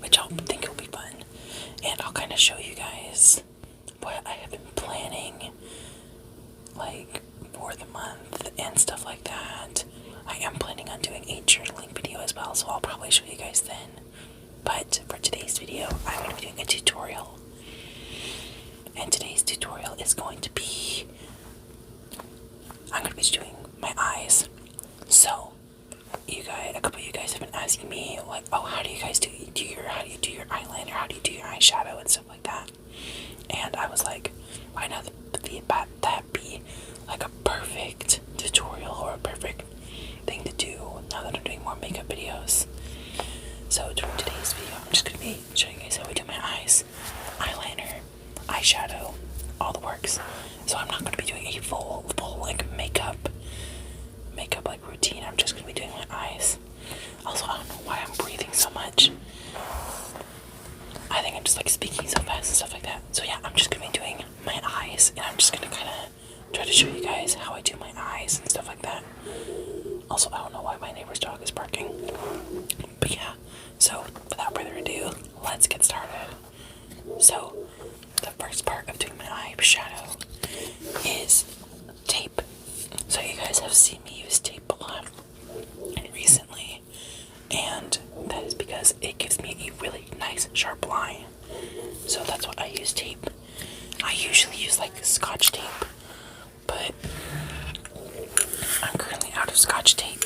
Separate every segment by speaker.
Speaker 1: which I think will be fun. And I'll kind of show you guys what I have been planning, like, for the month and stuff like that. I am planning on doing a journaling video as well, so I'll probably show you guys then. But for today's video, I'm going to be doing a tutorial. And today's tutorial is going to be, I'm going to be doing my eyes. So, a couple of you guys have been asking me, like, oh, how do you guys do your eyeliner? How do you do your eyeshadow and stuff like that? And I was like, why not that be like a perfect tutorial or a perfect thing to do now that I'm doing more makeup videos? So during today's video, I'm just going to be showing you guys how I do my eyes, eyeliner, eyeshadow, all the works. So I'm not going to be doing a full like makeup like routine. I'm just going to be doing my eyes. Also, I don't know why I'm breathing so much. I think I'm just like speaking so fast and stuff like that. So yeah, I'm just going to be doing my eyes, and I'm just going to kind of try to show you guys how I do my eyes and stuff like that. Also, I don't know why my neighbor's dog is barking. But yeah, so without further ado, let's get started. So, the first part of doing my eyeshadow is tape. So you guys have seen me use tape a lot recently, and that is because it gives me a really nice sharp line. So that's what I use tape. I usually use like Scotch tape, but I'm currently out of Scotch tape.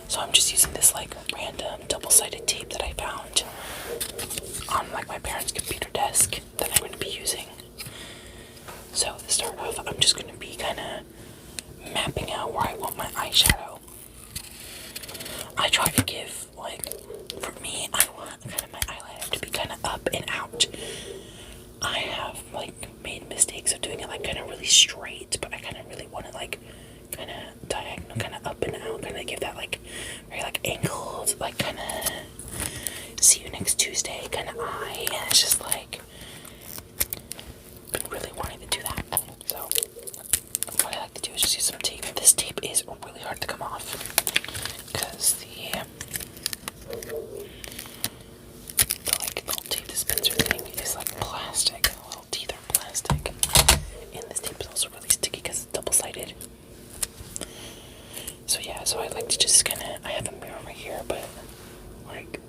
Speaker 1: So I'm just using this like random double-sided tape that I found on like my parents' computer desk that I'm going to be using. So to start off, I'm just going to be kind of mapping out where I want my eyeshadow. I try to give, like, for me, I want kind of my eyeliner to be kind of up and out. I have like made mistakes of doing it like kind of really straight, but I kind of really want to like kind of diagonal, kind of up and out, kind of give that like very like angled, like kind of see you next Tuesday kind of eye. And it's just like been really wanting to do that. So what I like to do is just use some tape. This tape is really hard to come off because the like little tape dispenser thing is like plastic. The little teeth are plastic, and this tape is also really sticky because it's double-sided. So yeah, so I like to just kind of, I have a mirror right here, but like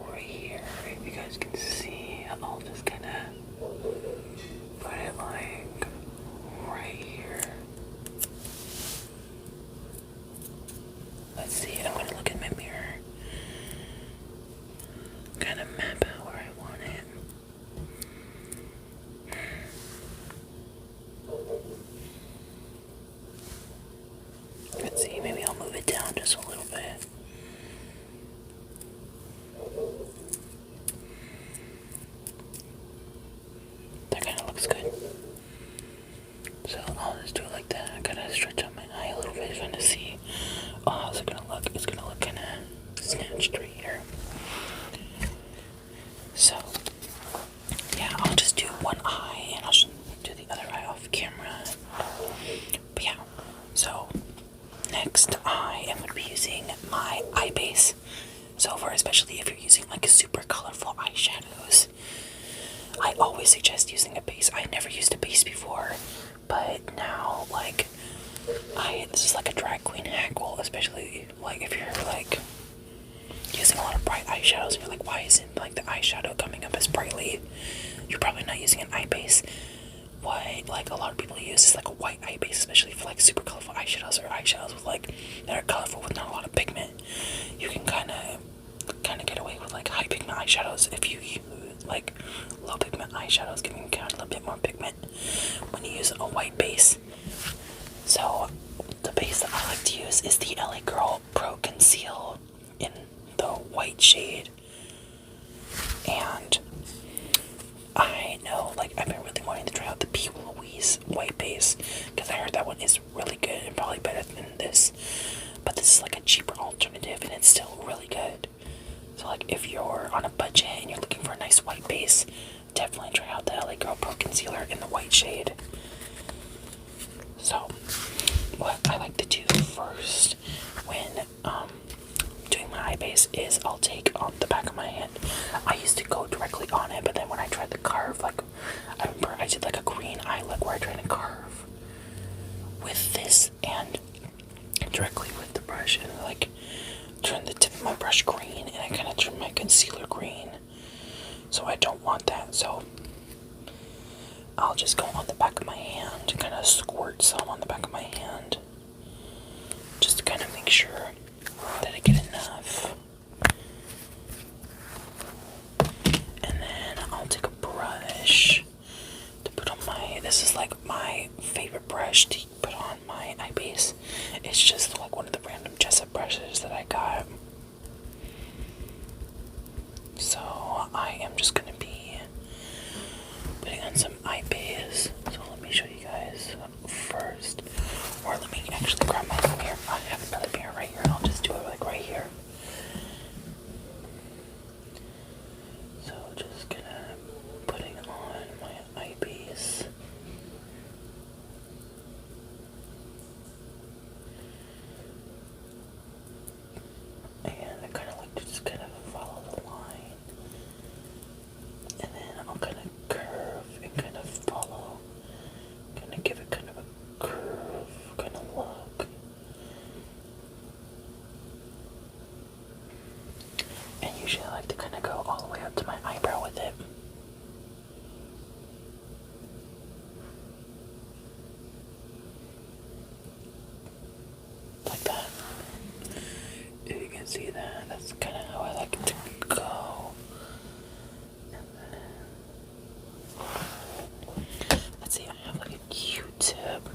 Speaker 1: right here, if you guys can see, I'll just kind of put it like right here. Let's see, I'm going to look in my mirror, kind of map out where I want it. Let's see, maybe I'll move it down just a little bit. That kind of looks good. So I'll just do it like that. I gotta stretch out my eye a little bit, trying to see. Oh, how's it gonna look? It's gonna look kind of snatched right here. So, yeah, I'll just do one eye and I'll just do the other eye off camera. But yeah, so next I am going to be using my eye base. So for especially if you're using like super colorful eyeshadows, I always suggest using a base. I never used a base before, but now like this is like a drag queen hack. Well, especially like if you're like using a lot of bright eyeshadows and you're like, why isn't like the eyeshadow coming up as brightly? You're probably not using an eye base. What like a lot of people use is like a white eye base, especially for like super colorful eyeshadows or eyeshadows with like that are colorful with not a lot of pigment. You can kind of get away with like high pigment eyeshadows if you use like low pigment eyeshadows, giving kind of a little bit more pigment when you use a white base. So the base that I like to use is the LA Girl Pro Conceal in the white shade. And I know, like, I've been really wanting to try out the P. Louise white base because I heard that one is really good and probably better than this. But this is like a cheaper alternative and it's still really good. So like if you're on a budget and you're looking for a nice white base, definitely try out the LA Girl Pro Concealer in the white shade. So what I like to do first when doing my eye base is I'll take on the back of my hand. I used to go directly on it, but then when I tried to carve, like, I remember I did like a green eye look where I tried to carve with this and directly with the brush, and like turn the tip of my brush green, and I kind of turn my concealer green. So I don't want that, so I'll just go on the back of my hand, kind of squirt some on the back of my hand, just to kind of make sure that I get enough. And then I'll take a brush to put on my, this is like my favorite brush to put on my eye base. It's just like one of the random Jessup brushes that I got. So I am just going to be putting on some eye base. So let me show you guys first. Or let me actually grab my mirror. I have another mirror right here, and I'll just do it like right here. So just gonna putting on my eye base. And I kind of like to just kind of follow the line. And then I'll kind of curve and kind of follow. Kind of give it kind of a curve kind of look. And usually I like to kind of go all the way up to my eyebrow with it. Like that. If you can see that, that's kind of how I like it to go. And then, let's see, I have like a Q-tip.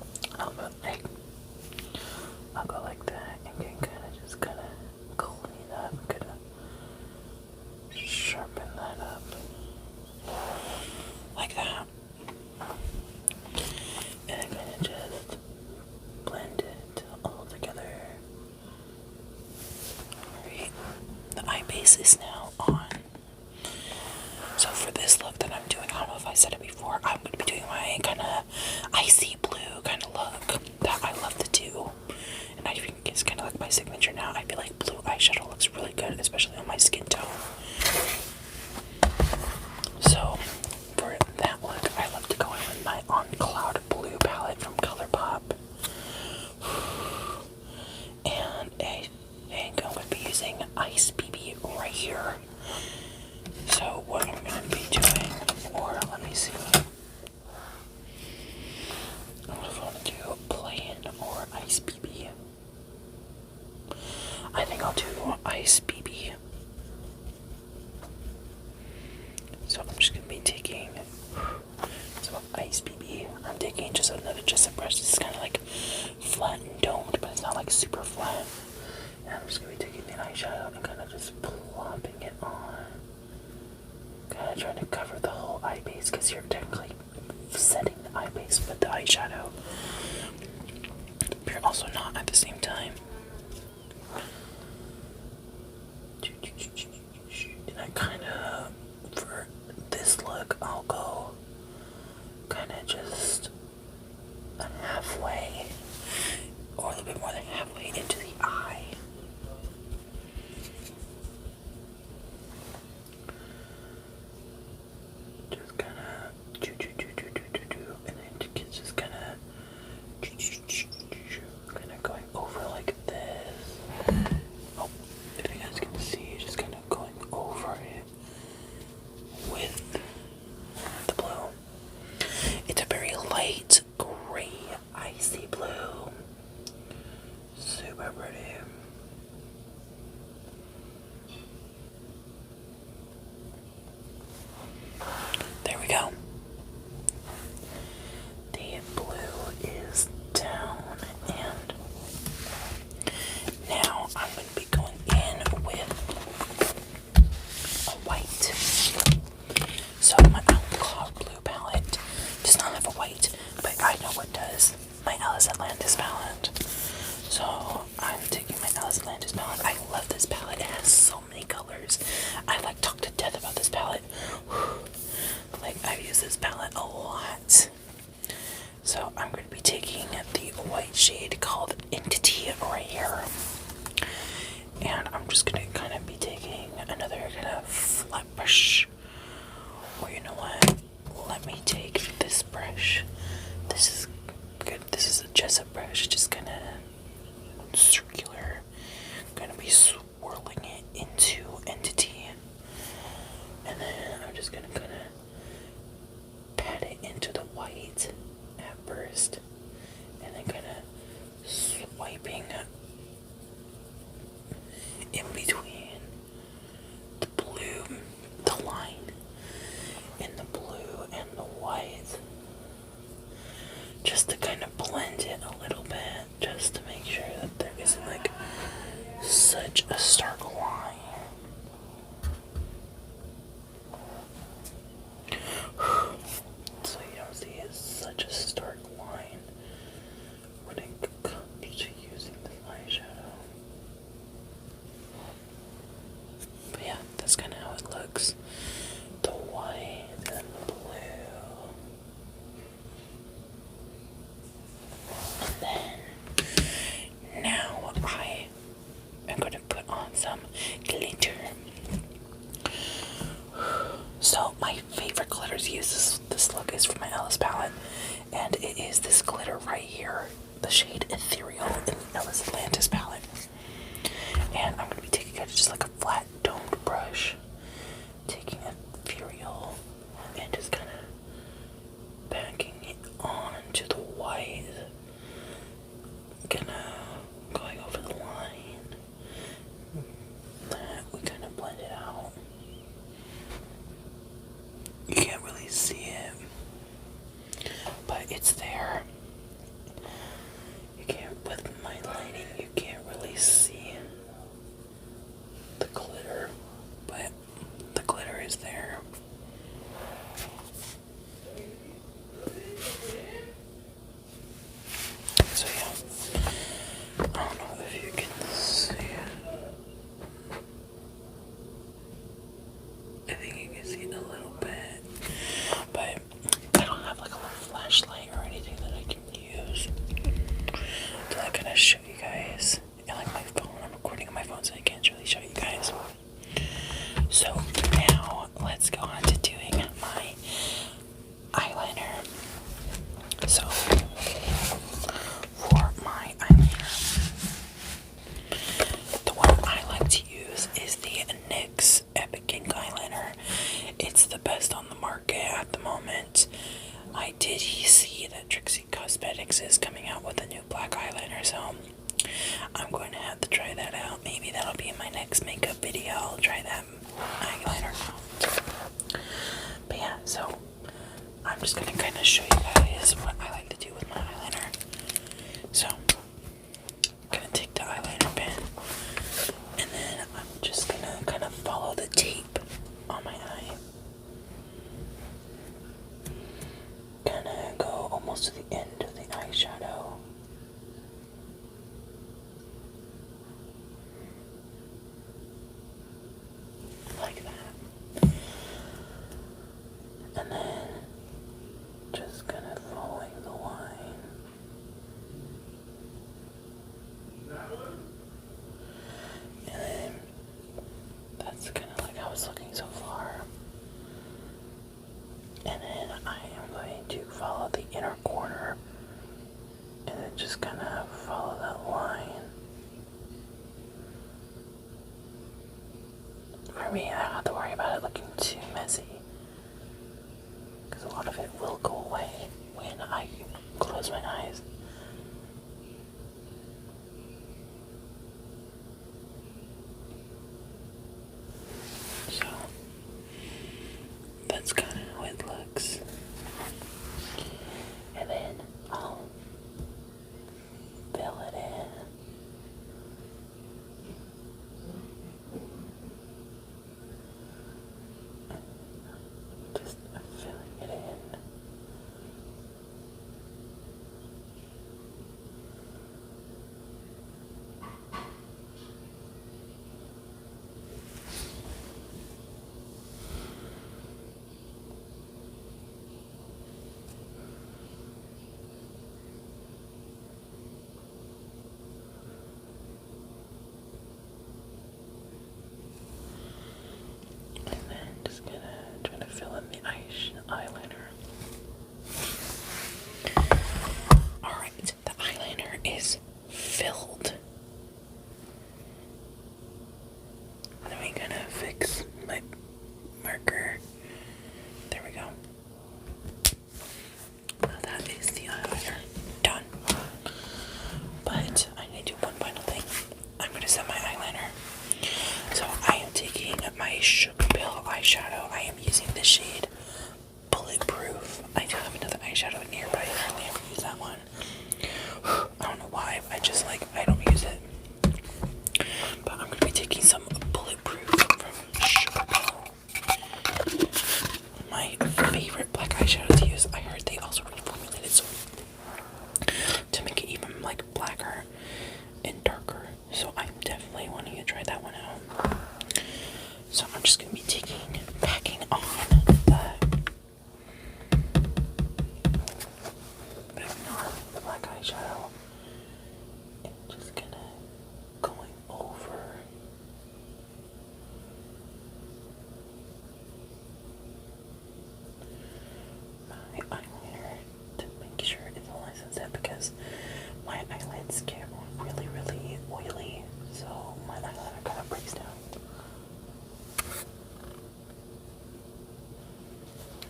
Speaker 1: I'll go like that and then kind of just kind of clean up, kind of sharpen that up. Like that. And kind of just blend it all together. Alright, the eye base is now on. So for this look that I'm doing, I don't know if I said it before, I'm going to be doing my kind of icy blue kind of look that I love to do. And I think it's kind of like my signature now. I feel like blue eyeshadow looks really good, especially on my skin tone. So for that look, I love to go in with my On Cloud Blue palette from ColourPop. And I think I'm going to be using Ice BB right here. So what I'm going to be doing, or let me see. I don't know if I want to do plain or Ice BB. I think I'll do Ice BB. So I'm just going to be taking some Ice BB. I'm taking just another Jessup brush. This is kind of like flat and domed, but it's not like super flat. And I'm just going to be taking the eyeshadow and kind of just plopping it on. Kind of trying to cover the whole eye base because you're technically setting the eye base with the eyeshadow. But you're also not at the same time. And I kind of, for this look, I'll go kind of just halfway, or a little bit more than halfway into the eye. Just kind of and then just kind of going over like this. Oh, if you guys can see, just kind of going over it with the blue. It's a very light gray, icy blue. Super pretty. There we a flat brush. Or you know what? Let me take this brush. This is good. This is a Jessup brush, just kind of circular. Gonna be swirling it into entity. And then I'm just gonna kind of pat it into the white at first. And then kind of swiping in between the blue, the line in the blue and the white, just to kind of blend it a little bit, just to make sure that there isn't like such a stark line. So you don't see such a stark line when it comes to using the eyeshadow. But yeah, that's kind of how it looks. The white and the blue. And then, now I am going to put on some glitter. So my favorite glitter to use this look is from my Ellis palette. And it is this glitter right here. The shade Ethereal in the Ellis Atlantis palette. And I'm going to be taking it just like a flat domed brush. Taking Ethereal and just kind of packing it onto the white. Going over the line. That we kind of blend it out. You can't really see it, but it's there. You can't, with my lighting, you can't really see the glitter, but the glitter is there. So yeah, I don't know if you can see it. I think you can see it a little bit, but I don't have like a little flashlight or anything that I can use to like kind of show you guys. And like my phone, I'm recording on my phone, so I can't really show you guys. So now let's go on to doing my eyeliner. So for my eyeliner, the one I like to use is the NYX Epic Ink eyeliner. It's the best on the market at the moment. I did see that Trixie Cosmetics is coming out with a new black eyeliner, so I'm going to have to try that out. Maybe that'll be in my next makeup video. I'll try that eyeliner out. But yeah, so I'm just going to kind of show you guys what I like to do with my eyeliner. So I'm going to take the eyeliner pen, and then I'm just going to kind of follow the tape on my eye. Kind of go almost to the end of the eyeshadow. Like that. And then just kind of following the line. And then that's kind of like how it's looking so far. And then I am going to follow the inner corner and then just kind of follow that line. For me, I don't have to worry about it looking too messy, because a lot of it will go away when I close my eyes. So that's kind of how it looks. And then I'll fill it in. Just filling it in. a Sugar Pill eyeshadow. I am using the shade Bulletproof. I do have another eyeshadow in here, but I hardly ever use that one. I don't know why. I don't use it. But I'm gonna be taking some Bulletproof from Sugar Pill. My favorite black eyeshadow to use. I heard they also reformulated so to make it even like blacker and darker. So I'm definitely wanting to try that one out. So I'm just gonna be packing on the black eyeshadow and just going over my eyeliner to make sure it's all nice and set, because my eyelids get really, really oily, so my eyeliner kind of breaks down.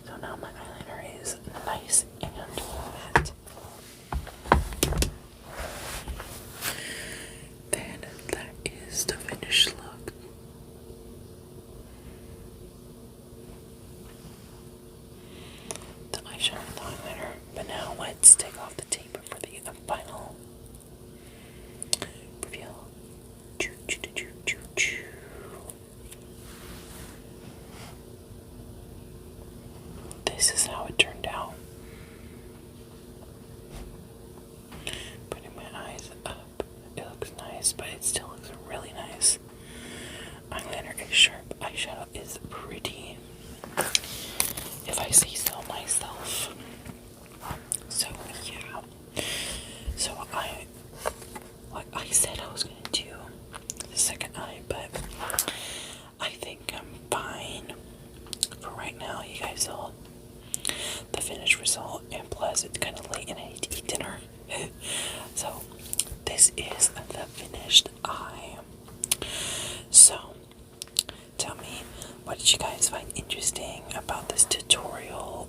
Speaker 1: So now my eyeliner is nice and matte. Then that is the finished look. The eyeshadow and the eyeliner. But now let's take off the tape for the final reveal. Choo, choo, choo, choo, choo. This is how it turned out. Putting my eyes up, it looks nice, but it still looks really nice. Eyeliner is sharp, eyeshadow is pretty, if I say so myself. So yeah. So like I said I was gonna do the second eye, but I think I'm fine for right now. You guys saw the finished result, and plus it's kind of late and I need to eat dinner. So this is the finished eye. So tell me, what did you guys find interesting about this tutorial?